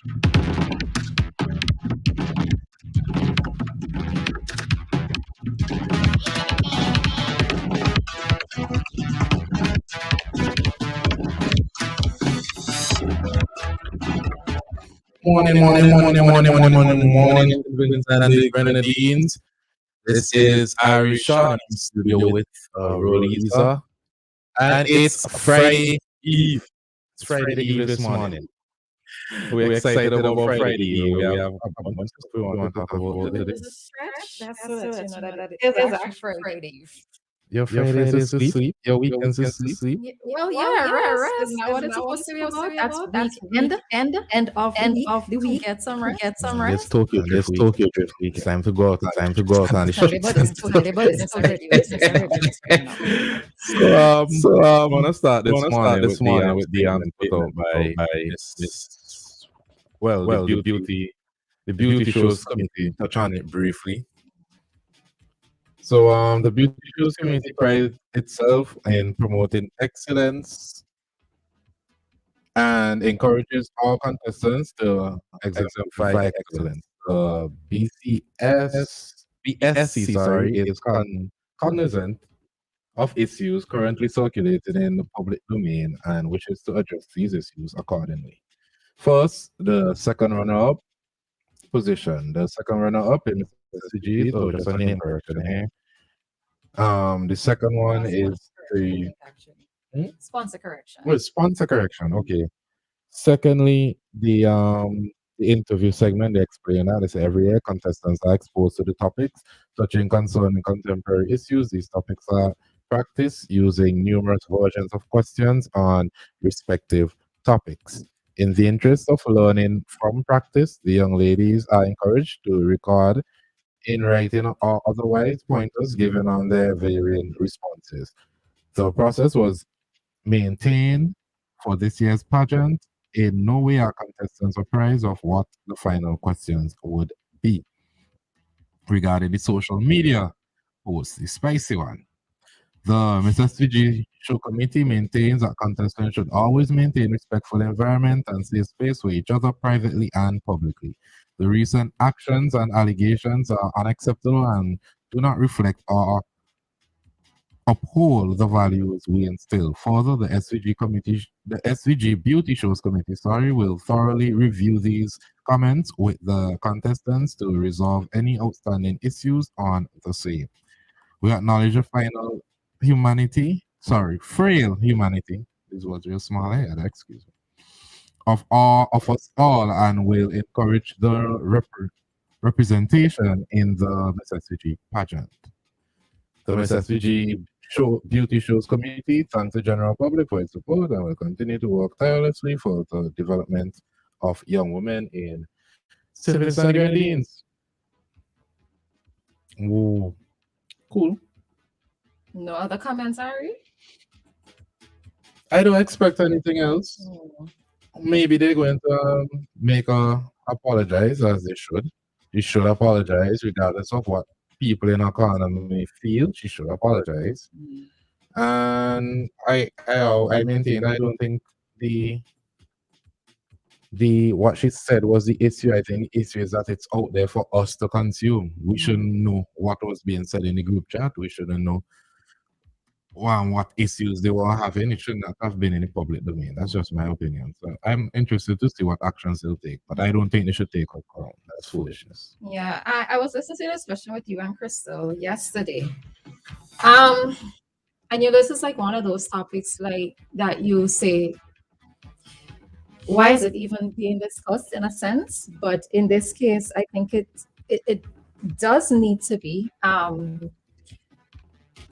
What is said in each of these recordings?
Morning, Vincent and the Grenadines. This is Irish Sean in studio with Roleza. And it's Friday Eve. It's Friday Eve this morning. We're excited about Friday Eve. We have a bunch of stuff we want to talk about today. There's a stretch. That's so that you know that it is actually Friday. Your Fridays is to sleep. Your weekends is to sleep. Well, yeah, rest. Isn't that what it's supposed to be about? That's weekend, end of the week. Get some rest. This Tokyo Drift week. It's time to go out. Time to go out on the streets. So I'm gonna start this morning with the put out by this the beauty shows committee. Touch on it briefly. So the beauty shows committee prides itself in promoting excellence and encourages all contestants to exemplify excellence. BSC, is cognizant of issues currently circulating in the public domain and wishes to address these issues accordingly. First, the second runner-up position. The second runner-up in SCG, so just a name correction here. The second one is the sponsor correction. Well, sponsor correction. Okay. Secondly, the interview segment, they explain that it's every year contestants are exposed to the topics touching concerning contemporary issues. These topics are practiced using numerous versions of questions on respective topics. In the interest of learning from practice, the young ladies are encouraged to record in writing or otherwise pointers given on their varying responses. The process was maintained for this year's pageant. In no way are contestants apprised of what the final questions would be. Regarding the social media post, the spicy one. The Miss SVG show committee maintains that contestants should always maintain respectful environment and safe space for each other privately and publicly. The recent actions and allegations are unacceptable and do not reflect or uphold the values we instill. Further, the SVG Beauty Shows Committee, will thoroughly review these comments with the contestants to resolve any outstanding issues on the same. We acknowledge the frail humanity. This was real small head, excuse me. Of us all, and will encourage the representation in the Miss SVG pageant. The Miss SVG Beauty Shows Committee thanks the general public for its support and will continue to work tirelessly for the development of young women in St. Vincent and the Grenadines. Whoa. Cool. No other comments, Ari? I don't expect anything else. Maybe they're going to make her apologize as they should. She should apologize regardless of what people in her corner may feel. She should apologize. And I maintain I don't think the what she said was the issue. I think the issue is that it's out there for us to consume. We shouldn't know what was being said in the group chat. We shouldn't know what issues they were having. It should not have been in the public domain. That's just my opinion. So I'm interested to see what actions they'll take, but I don't think they should take her crown. That's foolishness. Yeah, I was listening to a discussion with you and Crystal yesterday. And this is like one of those topics like that you say, why is it even being discussed in a sense? But in this case, I think it does need to be.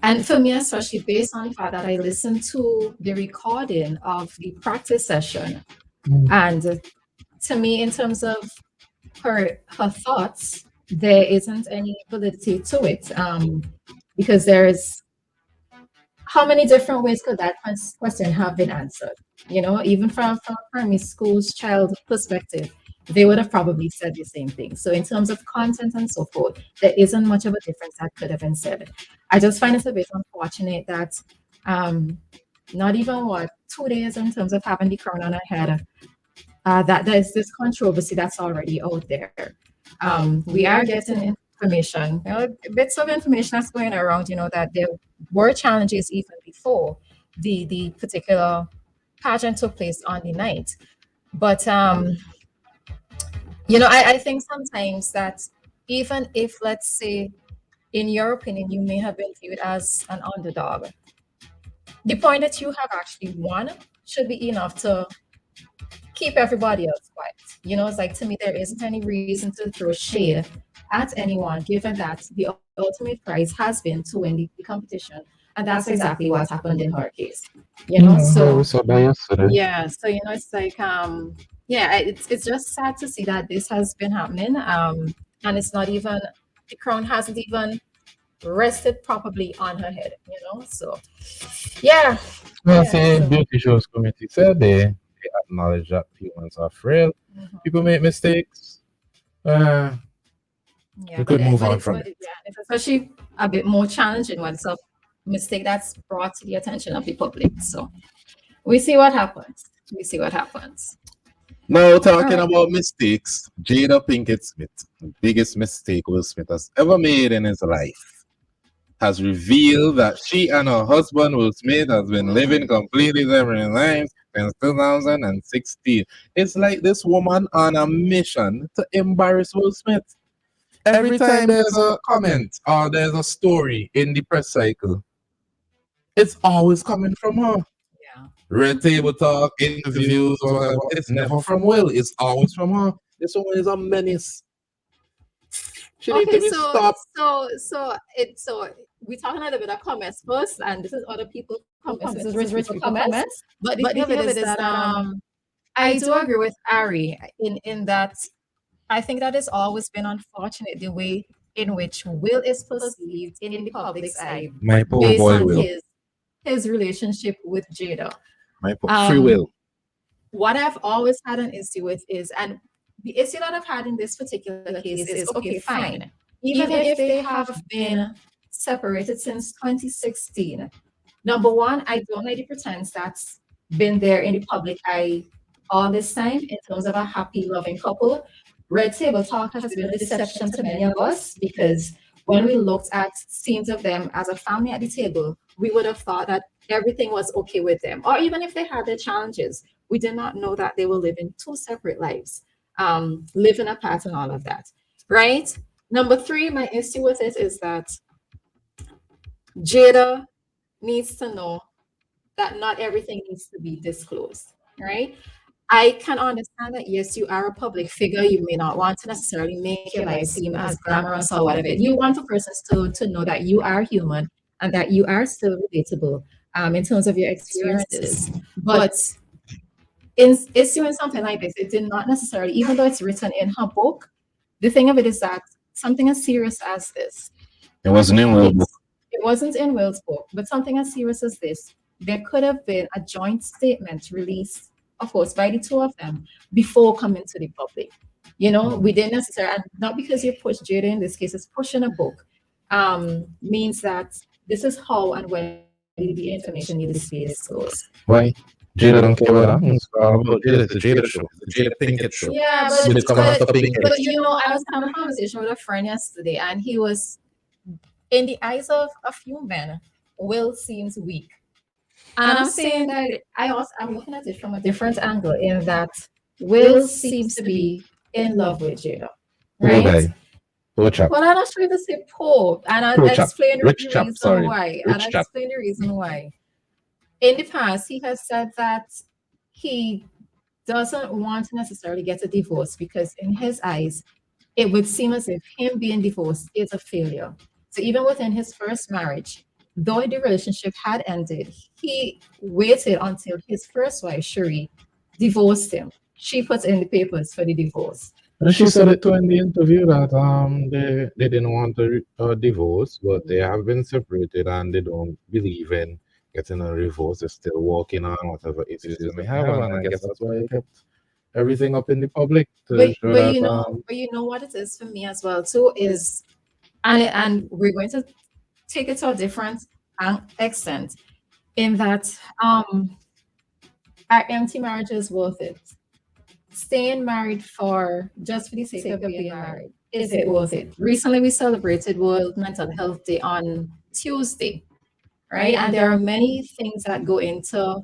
And for me, especially based on the fact that I listened to the recording of the practice session, and to me, in terms of her thoughts, there isn't any validity to it, because there's how many different ways could that question have been answered? Even from a primary school's child perspective, they would have probably said the same thing. So in terms of content and so forth, there isn't much of a difference that could have been said. I just find it a bit unfortunate that not even 2 days in terms of having the crown on her head, that there's this controversy that's already out there. We are getting information, bits of information that's going around, that there were challenges even before the particular pageant took place on the night. But I think sometimes that even if, let's say, in your opinion, you may have been viewed as an underdog, the point that you have actually won should be enough to keep everybody else quiet. It's like, to me, there isn't any reason to throw shade at anyone, given that the ultimate prize has been to win the competition. And that's exactly what happened in her case. Yeah, So we saw that yesterday. yeah, so it's like yeah, it's just sad to see that this has been happening. And it's not even, the crown hasn't even rested properly on her head. So yeah, Well, yeah. see, So Beauty Shows Committee said they acknowledge that humans are frail. mhm. People make mistakes. Uh, Yeah, we could move but on it's from it. yeah, it's especially a bit more challenging when it's a mistake that's brought to the attention of the public. So we see what happens. We see what happens. Now, All talking right. about mistakes, Jada Pinkett Smith, the biggest mistake Will Smith has ever made in his life, has revealed that she and her husband Will Smith has been living completely different lives since 2016. It's like this woman on a mission to embarrass Will Smith. Every time there's a comment or there's a story in the press cycle, it's always coming from her. Yeah. Red table talk, interviews, whatever. It's never from Will. It's always from her. This woman is a menace. She need to Okay, be so stopped. we're talking a little bit of comments first, and this is other people comments. This is rich people Rich people comments. comments. But the But thing the of it thing of is it is that that I do agree with Ari in that I think that it's always been unfortunate the way in which Will is perceived in the public's eye My poor based boy on Will. his relationship with Jada. Free Um, Will. what I've always had an issue with is, and the issue that I've had in this particular case is, okay, fine. Even if they have been separated since 2016, number one, I don't like the pretense that's been there in the public eye all this time in terms of a happy, loving couple. Red Table Talk has been a deception to many of us because when we looked at scenes of them as a family at the table, we would have thought that everything was okay with them. Or even if they had their challenges, we did not know that they were living two separate lives, living apart and all of that. Right? Number three, my issue with it is that Jada needs to know that not everything needs to be disclosed, right? I can understand that, yes, you are a public figure. You may not want to necessarily make your life seem as glamorous or whatever. You want for persons to know that you are human and that you are still relatable in terms of your experiences. But in issuing something like this, it did not necessarily, even though it's written in her book, the thing of it is that something as serious as this, It wasn't in Will book. it wasn't in Will's book, but something as serious as this, there could have been a joint statement released, of course, by the two of them before coming to the public. We didn't necessarily, and not because you push Jada in this case, is pushing a book, means that this is how and when the information needs to be disclosed. Why? Jada don't care about that. It's all about Jada. It's a Jada show. It's a Jada Pinkett show. Yeah, Did it come after Pinkett? but I was having a conversation with a friend yesterday, and he was, in the eyes of a few men, Will seems weak. And I'm saying that I'm looking at it from a different angle in that Will seems to be in love with Jada. Poor Right? guy. Poor chap. Well, I'm not sure to say poor, and Poor I'll chap. explain the Rich chap, reason sorry. why. Rich And I'll chap. explain the reason why. In the past, he has said that he doesn't want to necessarily get a divorce because in his eyes, it would seem as if him being divorced is a failure. So even within his first marriage, though the relationship had ended, he waited until his first wife, Cherie, divorced him. She put in the papers for the divorce. And she said it too in the interview that they didn't want a divorce, but they have been separated and they don't believe in getting a divorce. They're still working on whatever issues they may have, and I guess that's why they kept everything up in the public to show But that what it is for me as well too is, and we're going to take it to a different extent in that are empty marriages worth it? staying married for just for the sake of being married, is it worth it? Recently, we celebrated World Mental Health Day on Tuesday, right? And there are many things that go into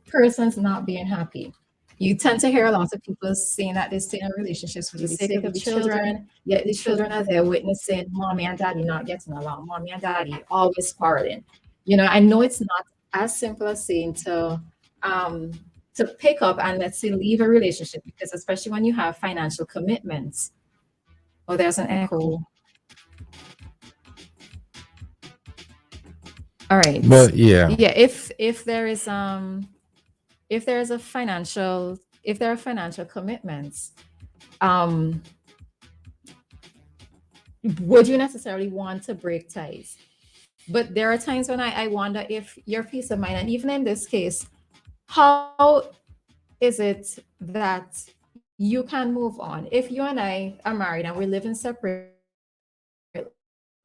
persons not being happy. You tend to hear a lot of people saying that they stay in relationships for the sake of the children, yet the children are there witnessing mommy and daddy not getting along, mommy and daddy always quarreling. I know it's not as simple as saying um, to pick up and let's say leave a relationship because especially when you have financial commitments. Oh, there's an echo. All right. But yeah, Yeah, if there is a financial if there are financial commitments, um would you necessarily want to break ties? But there are times when I wonder if your peace of mind, and even in this case, how is it that you can move on if you and I are married and we're living separate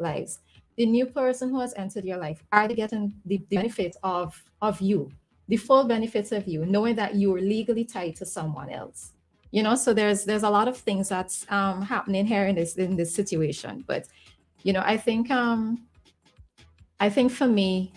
lives? The new person who has entered your life, are they getting the benefit of you, the full benefits of you, knowing that you are legally tied to someone else? So there's a lot of things that's happening here in this situation. But I think for me,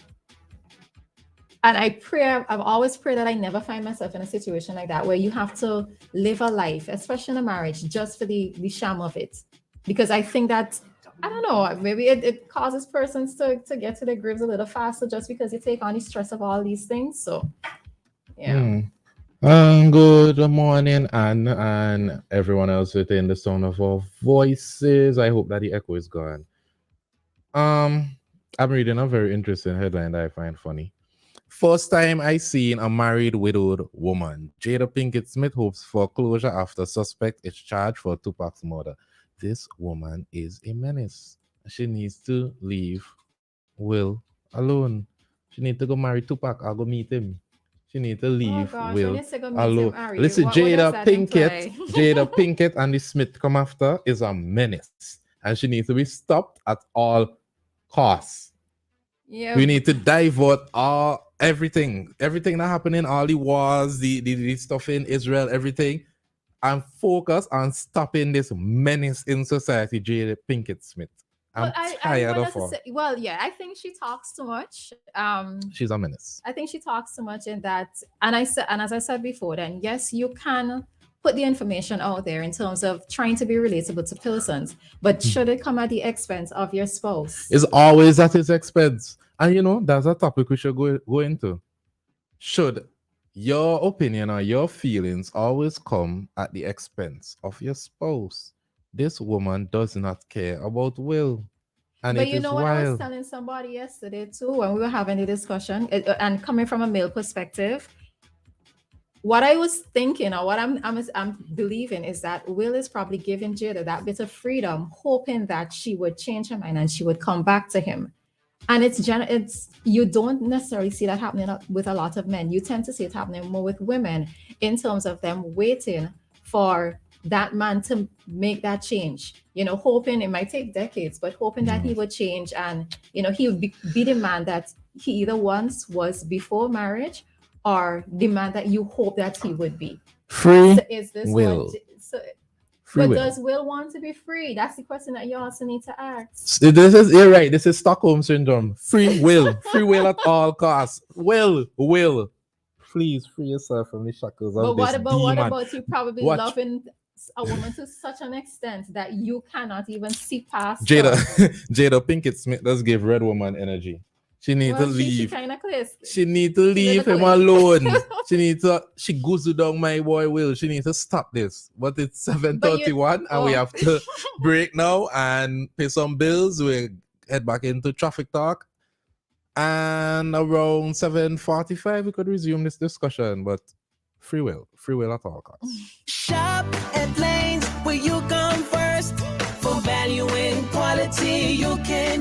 and I've always prayed that I never find myself in a situation like that where you have to live a life, especially in a marriage, just for the sham of it. Because I think that, I don't know, maybe it causes persons to get to their graves a little faster just because you take on the stress of all these things. So, yeah. Good morning, Anne, and everyone else within the sound of our voices. I hope that the echo is gone. Um, I'm reading a very interesting headline that I find funny. First time I seen a married widowed woman. Jada Pinkett Smith hopes for closure after suspect is charged for Tupac's murder. This woman is a menace. She needs to leave Will alone. She need to go marry Tupac. I'll go meet him. She need to Oh leave gosh, when Will you say go meet alone. him, Ari, Listen, what does Jada that Pinkett, imply? Jada Pinkett and the Smith come after is a menace. And she needs to be stopped at all costs. Yeah. We need to divert everything that happening, all the wars, the stuff in Israel, everything, and focus on stopping this menace in society, Jada Pinkett Smith. I'm But I tired want of us to her. say, well, yeah, I think she talks too much. She's a menace. I think she talks too much in that, and as I said before, then yes, you can put the information out there in terms of trying to be relatable to persons, but should it come at the expense of your spouse? It's always at his expense. And that's a topic we should go into. Should your opinion or your feelings always come at the expense of your spouse? This woman does not care about Will. And But it you is know what I was wild. telling somebody yesterday too when we were having the discussion, and coming from a male perspective, what I was thinking or what I'm believing is that Will is probably giving Jada that bit of freedom, hoping that she would change her mind and she would come back to him. And it's you don't necessarily see that happening with a lot of men. You tend to see it happening more with women in terms of them waiting for that man to make that change. Hoping it might take decades, but hoping that he would change and he would be the man that he either once was before marriage or the man that you hope that he would be. Free So is this what? will. So, Free but will. does Will want to be free? That's the question that you also need to ask. You're right. This is Stockholm syndrome. Free will. Free will at all costs. Will. Please free yourself from the shackles But of this what demon. about you probably Watch loving a woman to such an extent that you cannot even see past Jada. her? Jada Pinkett Smith does give Red Woman energy. She need to Well, she leave. kind of close. She need to She's a leave little him late. alone. She goes down my boy Will. She needs to stop this. But it's But you, 7:31 and we oh, have to break now and pay some bills. We head back into traffic talk. And around 7:45 we could resume this discussion. But free will at all costs. Shop at Lanes where you come first. For value and quality, you can